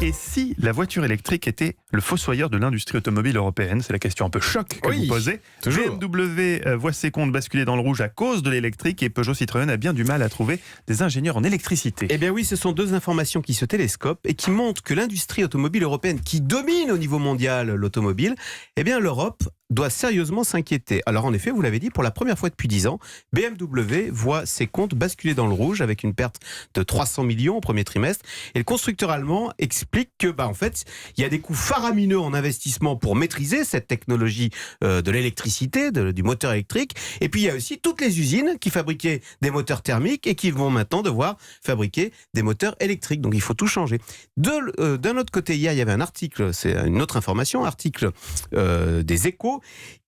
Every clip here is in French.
Et si la voiture électrique était le fossoyeur de l'industrie automobile européenne? C'est la question un peu choc que vous posez. Toujours. BMW voit ses comptes basculer dans le rouge à cause de l'électrique et Peugeot Citroën a bien du mal à trouver des ingénieurs en électricité. Eh bien oui, ce sont deux informations qui se télescopent et qui montrent que l'industrie automobile européenne, qui domine au niveau mondial l'automobile, eh bien l'Europe doit sérieusement s'inquiéter. Alors en effet, vous l'avez dit, pour la première fois depuis 10 ans, BMW voit ses comptes basculer dans le rouge avec une perte de 300 millions au premier trimestre. Et le constructeur allemand explique que, en fait, il y a des coûts faramineux en investissement pour maîtriser cette technologie de l'électricité, du moteur électrique. Et puis il y a aussi toutes les usines qui fabriquaient des moteurs thermiques et qui vont maintenant devoir fabriquer des moteurs électriques. Donc il faut tout changer. D'un autre côté, hier, il y avait un article, c'est une autre information, article des Échos,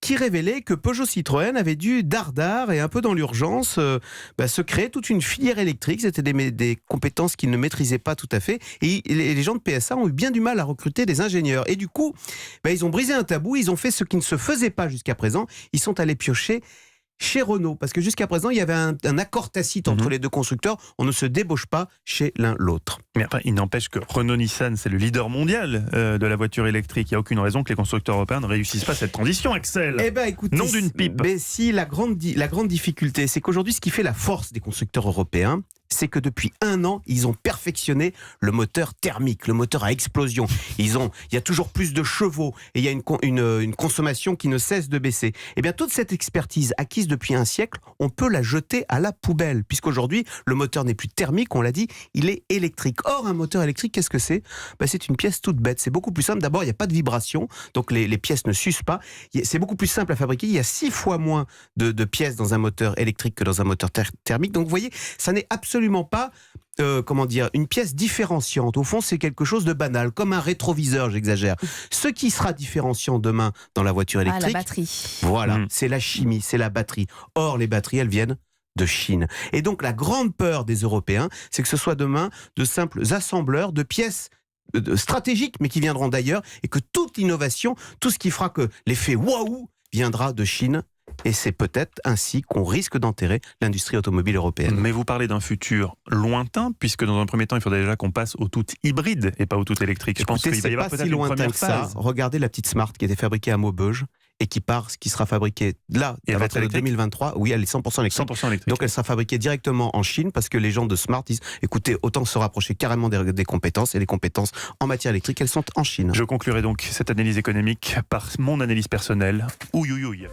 qui révélait que Peugeot Citroën avait dû dardard et un peu dans l'urgence se créer toute une filière électrique. C'était des compétences qu'ils ne maîtrisaient pas tout à fait. Et les gens de PSA ont eu bien du mal à recruter des ingénieurs. Et du coup, ils ont brisé un tabou, ils ont fait ce qui ne se faisait pas jusqu'à présent. Ils sont allés piocher chez Renault, parce que jusqu'à présent, il y avait un accord tacite entre les deux constructeurs. On ne se débauche pas chez l'un l'autre. Mais enfin, il n'empêche que Renault-Nissan, c'est le leader mondial de la voiture électrique. Il n'y a aucune raison que les constructeurs européens ne réussissent pas cette transition, Axel. Eh bien, écoutez, nom d'une pipe. Mais si, la grande difficulté, c'est qu'aujourd'hui, ce qui fait la force des constructeurs européens, c'est que depuis 1 an, ils ont perfectionné le moteur thermique, le moteur à explosion. Il y a toujours plus de chevaux et il y a une consommation qui ne cesse de baisser. Eh bien, toute cette expertise acquise depuis un siècle, on peut la jeter à la poubelle, puisqu'aujourd'hui, le moteur n'est plus thermique, on l'a dit, il est électrique. Or, un moteur électrique, qu'est-ce que c'est ? C'est une pièce toute bête. C'est beaucoup plus simple. D'abord, il n'y a pas de vibration, donc les pièces ne s'usent pas. C'est beaucoup plus simple à fabriquer. Il y a 6 fois moins de pièces dans un moteur électrique que dans un moteur thermique. Donc, vous voyez, ça n'est absolument pas une pièce différenciante. Au fond, c'est quelque chose de banal, comme un rétroviseur, j'exagère. Ce qui sera différenciant demain dans la voiture électrique, la batterie. Voilà, c'est la chimie, c'est la batterie. Or, les batteries, elles viennent de Chine. Et donc, la grande peur des Européens, c'est que ce soit demain de simples assembleurs de pièces stratégiques, mais qui viendront d'ailleurs, et que toute l'innovation, tout ce qui fera que l'effet waouh viendra de Chine. Et c'est peut-être ainsi qu'on risque d'enterrer l'industrie automobile européenne. Mais vous parlez d'un futur lointain, puisque dans un premier temps, il faudrait déjà qu'on passe au tout hybride et pas au tout électrique. Je pense qu'il va y avoir pas peut-être si une lointain première que ça. phase. Regardez la petite Smart qui était fabriquée à Maubeuge et qui sera fabriquée là, Et à elle va partir être de 2023. Oui, elle est 100% électrique. 100% électrique. Donc elle sera fabriquée directement en Chine parce que les gens de Smart disent, écoutez, autant se rapprocher carrément des compétences, et les compétences en matière électrique, elles sont en Chine. Je conclurai donc cette analyse économique par mon analyse personnelle. Ouïe, ouïe, ouïe.